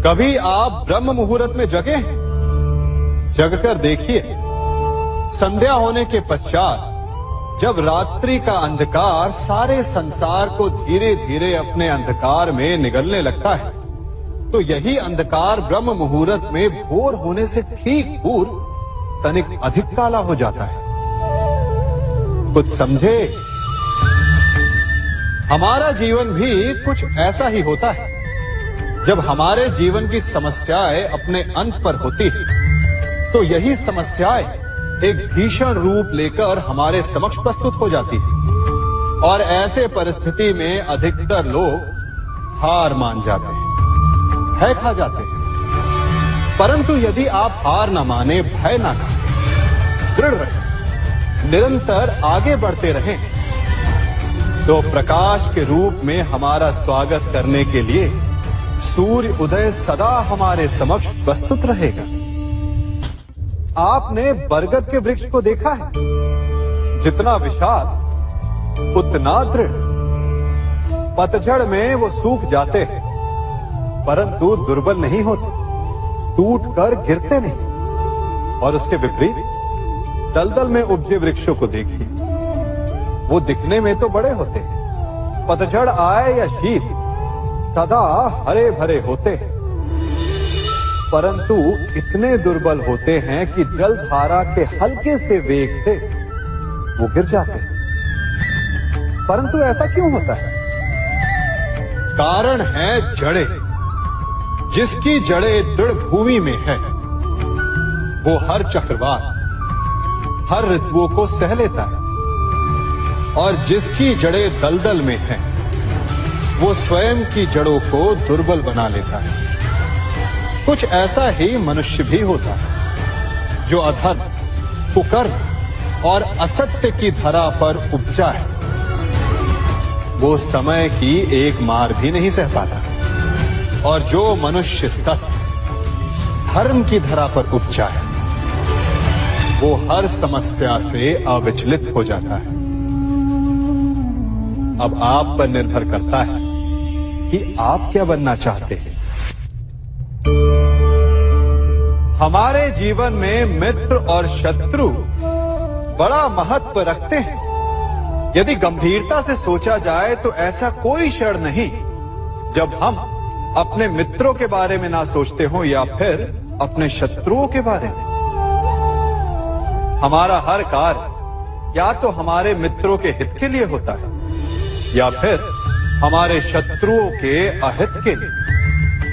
कभी आप ब्रह्म मुहूर्त में जगे हैं? जगकर देखिए, संध्या होने के पश्चात जब रात्रि का अंधकार सारे संसार को धीरे धीरे अपने अंधकार में निगलने लगता है, तो यही अंधकार ब्रह्म मुहूर्त में भोर होने से ठीक पूर्व तनिक अधिक काला हो जाता है। कुछ समझे? हमारा जीवन भी कुछ ऐसा ही होता है। जब हमारे जीवन की समस्याएं अपने अंत पर होती है, तो यही समस्याएं एक भीषण रूप लेकर हमारे समक्ष प्रस्तुत हो जाती है और ऐसे परिस्थिति में अधिकतर लोग हार मान जाते हैं, भय खा जाते हैं। परंतु यदि आप हार न माने, भय न खाएं, दृढ़ रहें, निरंतर आगे बढ़ते रहें, तो प्रकाश के रूप में हमारा स्वागत करने के लिए सूर्य उदय सदा हमारे समक्ष प्रस्तुत रहेगा। आपने बरगद के वृक्ष को देखा है? जितना विशाल उतना दृढ़। पतझड़ में वो सूख जाते हैं, परंतु दुर्बल नहीं होते, टूटकर गिरते नहीं। और उसके विपरीत दलदल में उपजे वृक्षों को देखिए, वो दिखने में तो बड़े होते हैं, पतझड़ आए या शीत सदा हरे भरे होते हैं, परंतु इतने दुर्बल होते हैं कि जल धारा के हल्के से वेग से वो गिर जाते हैं। परंतु ऐसा क्यों होता है? कारण है जड़ें। जिसकी जड़ें दृढ़ भूमि में है, वो हर चक्रवात, हर ऋतुओं को सह लेता है, और जिसकी जड़ें दलदल में है, वो स्वयं की जड़ों को दुर्बल बना लेता है। कुछ ऐसा ही मनुष्य भी होता है, जो अधर्म, कुकर्म और असत्य की धरा पर उपजा है। वो समय की एक मार भी नहीं सह पाता, और जो मनुष्य सत्य, धर्म की धरा पर उपजा है, वो हर समस्या से अविचलित हो जाता है। अब आप पर निर्भर करता है कि आप क्या बनना चाहते हैं। हमारे जीवन में मित्र और शत्रु बड़ा महत्व रखते हैं। यदि गंभीरता से सोचा जाए तो ऐसा कोई क्षण नहीं जब हम अपने मित्रों के बारे में ना सोचते हो या फिर अपने शत्रुओं के बारे में। हमारा हर कार्य या तो हमारे मित्रों के हित के लिए होता है या फिर हमारे शत्रुओं के अहित के लिए।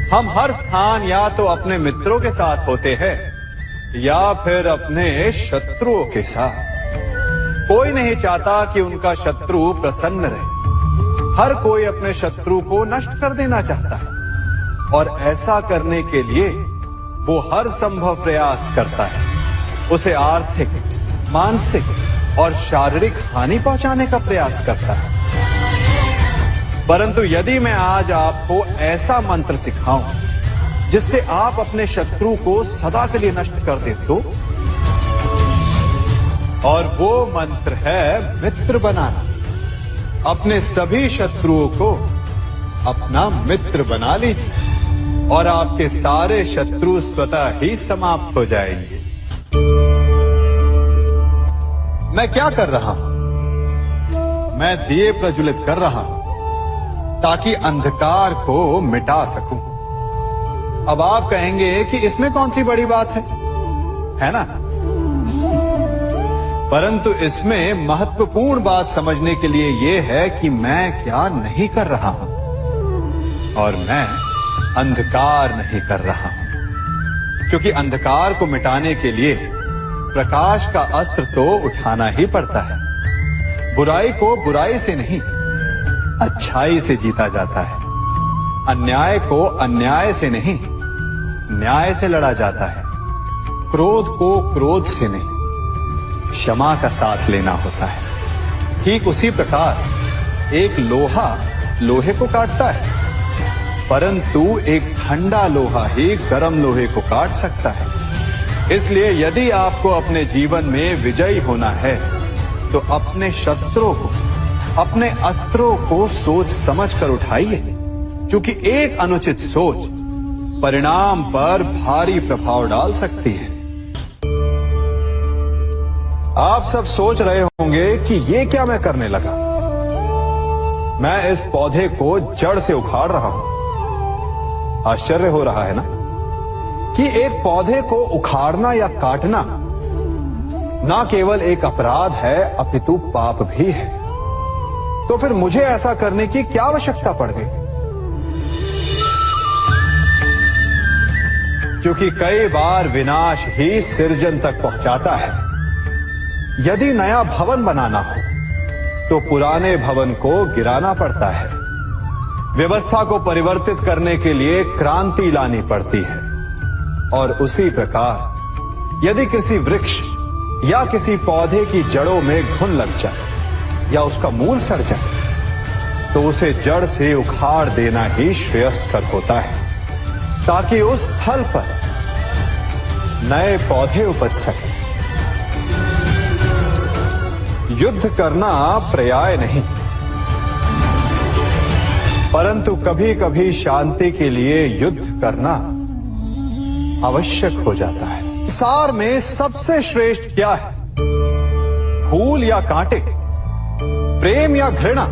हम हर स्थान या तो अपने मित्रों के साथ होते हैं या फिर अपने शत्रुओं के साथ। कोई नहीं चाहता कि उनका शत्रु प्रसन्न रहे। हर कोई अपने शत्रु को नष्ट कर देना चाहता है, और ऐसा करने के लिए वो हर संभव प्रयास करता है। उसे आर्थिक, मानसिक और शारीरिक हानि पहुंचाने का प्रयास करता है। परंतु यदि मैं आज आपको ऐसा मंत्र सिखाऊं जिससे आप अपने शत्रु को सदा के लिए नष्ट कर दे तो, और वो मंत्र है मित्र बनाना। अपने सभी शत्रुओं को अपना मित्र बना लीजिए और आपके सारे शत्रु स्वतः ही समाप्त हो जाएंगे। मैं क्या कर रहा हूं? मैं दिए प्रज्वलित कर रहा हूं ताकि अंधकार को मिटा सकूं। अब आप कहेंगे कि इसमें कौन सी बड़ी बात है ना? परंतु इसमें महत्वपूर्ण बात समझने के लिए यह है कि मैं क्या नहीं कर रहा हूं, और मैं अंधकार नहीं कर रहा हूं। क्योंकि अंधकार को मिटाने के लिए प्रकाश का अस्त्र तो उठाना ही पड़ता है। बुराई को बुराई से नहीं, अच्छाई से जीता जाता है। अन्याय को अन्याय से नहीं, न्याय से लड़ा जाता है। क्रोध को क्रोध से नहीं, क्षमा का साथ लेना होता है। ठीक उसी प्रकार एक लोहा लोहे को काटता है, परंतु एक ठंडा लोहा ही गर्म लोहे को काट सकता है। इसलिए यदि आपको अपने जीवन में विजयी होना है, तो अपने शस्त्रों को, अपने अस्त्रों को सोच समझ कर उठाइए, क्योंकि एक अनुचित सोच परिणाम पर भारी प्रभाव डाल सकती है। आप सब सोच रहे होंगे कि ये क्या मैं करने लगा। मैं इस पौधे को जड़ से उखाड़ रहा हूं। आश्चर्य हो रहा है ना कि एक पौधे को उखाड़ना या काटना ना केवल एक अपराध है अपितु पाप भी है। तो फिर मुझे ऐसा करने की क्या आवश्यकता पड़ गई? क्योंकि कई बार विनाश ही सृजन तक पहुंचाता है। यदि नया भवन बनाना हो तो पुराने भवन को गिराना पड़ता है। व्यवस्था को परिवर्तित करने के लिए क्रांति लानी पड़ती है। और उसी प्रकार यदि किसी वृक्ष या किसी पौधे की जड़ों में घुन लग जाए या उसका मूल सड़ जाए तो उसे जड़ से उखाड़ देना ही श्रेयस्कर होता है, ताकि उस स्थल पर नए पौधे उपज सके। युद्ध करना पर्याय नहीं, परंतु कभी कभी शांति के लिए युद्ध करना आवश्यक हो जाता है। संसार में सबसे श्रेष्ठ क्या है? फूल या कांटे, प्रेम या घृणा,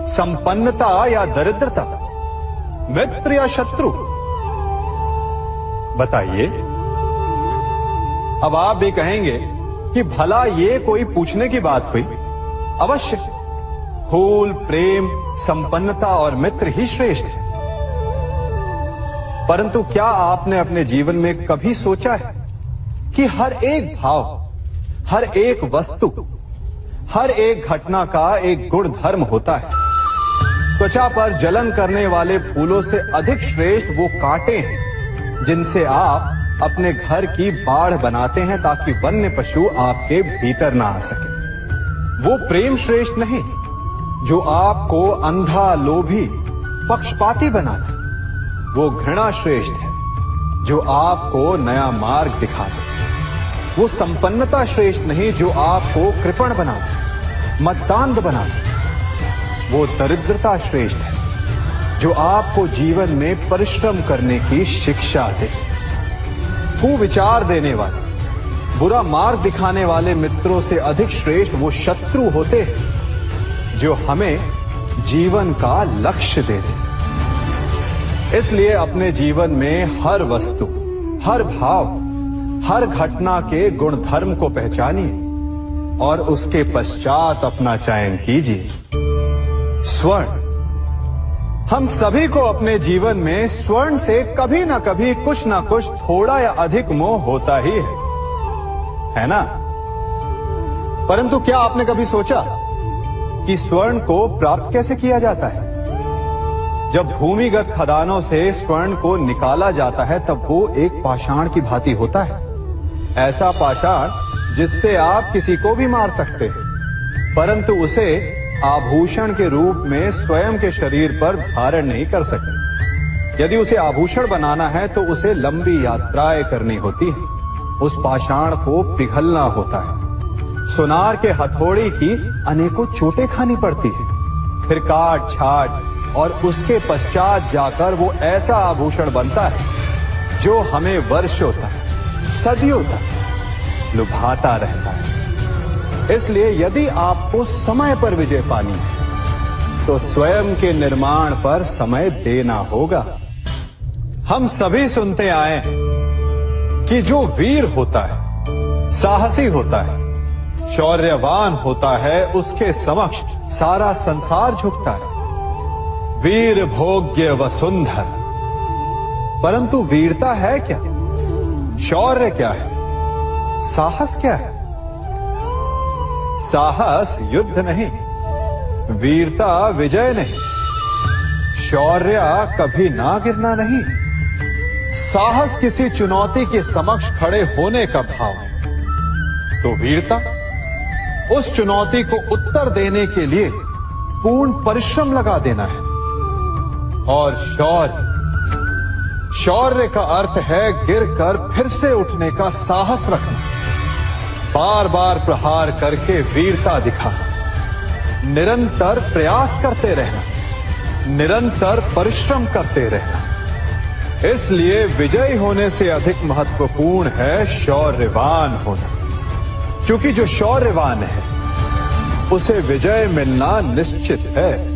संपन्नता या दरिद्रता, मित्र या शत्रु? बताइए। अब आप भी कहेंगे कि भला ये कोई पूछने की बात हुई? अवश्य, फूल, प्रेम, संपन्नता और मित्र ही श्रेष्ठ है। परंतु क्या आपने अपने जीवन में कभी सोचा है कि हर एक भाव, हर एक वस्तु, हर एक घटना का एक गुण धर्म होता है? त्वचा पर जलन करने वाले फूलों से अधिक श्रेष्ठ वो कांटे हैं जिनसे आप अपने घर की बाढ़ बनाते हैं ताकि वन्य पशु आपके भीतर ना आ सके। वो प्रेम श्रेष्ठ नहीं जो आपको अंधा, लोभी, पक्षपाती बनाता। वो घृणा श्रेष्ठ है जो आपको नया मार्ग दिखा दे। वो संपन्नता श्रेष्ठ नहीं जो आपको कृपण बना दे, मत्तांध बना दे। वो दरिद्रता श्रेष्ठ है जो आपको जीवन में परिश्रम करने की शिक्षा दे। कुविचार देने वाले, बुरा मार्ग दिखाने वाले मित्रों से अधिक श्रेष्ठ वो शत्रु होते हैं जो हमें जीवन का लक्ष्य दे दे। इसलिए अपने जीवन में हर वस्तु, हर भाव, हर घटना के गुण धर्म को पहचानिए और उसके पश्चात अपना चयन कीजिए। स्वर्ण। हम सभी को अपने जीवन में स्वर्ण से कभी ना कभी कुछ ना कुछ थोड़ा या अधिक मोह होता ही है ना? परंतु क्या आपने कभी सोचा कि स्वर्ण को प्राप्त कैसे किया जाता है? जब भूमिगत खदानों से स्वर्ण को निकाला जाता है तब वो एक पाषाण की भांति होता है। ऐसा पाषाण जिससे आप किसी को भी मार सकते हैं, परंतु उसे आभूषण के रूप में स्वयं के शरीर पर धारण नहीं कर सकते। यदि उसे आभूषण बनाना है तो उसे लंबी यात्राएं करनी होती है। उस पाषाण को पिघलना होता है। सुनार के हथौड़ी की अनेकों चोटें खानी पड़ती है। फिर काट छाट और उसके पश्चात जाकर वो ऐसा आभूषण बनता है जो हमें वर्षों तक, सदियों तक लुभाता रहता है। इसलिए यदि आपको समय पर विजय पानी है तो स्वयं के निर्माण पर समय देना होगा। हम सभी सुनते आए कि जो वीर होता है, साहसी होता है, शौर्यवान होता है, उसके समक्ष सारा संसार झुकता है। वीर भोग्य वसुंधर। परंतु वीरता है क्या? शौर्य क्या है? साहस क्या है? साहस युद्ध नहीं, वीरता विजय नहीं, शौर्य कभी ना गिरना नहीं। साहस किसी चुनौती के समक्ष खड़े होने का भाव है, तो वीरता उस चुनौती को उत्तर देने के लिए पूर्ण परिश्रम लगा देना है। और शौर्य का अर्थ है गिरकर फिर से उठने का साहस रखना, बार बार प्रहार करके वीरता दिखाना, निरंतर प्रयास करते रहना, निरंतर परिश्रम करते रहना। इसलिए विजयी होने से अधिक महत्वपूर्ण है शौर्यवान होना, क्योंकि जो शौर्यवान है उसे विजय मिलना निश्चित है।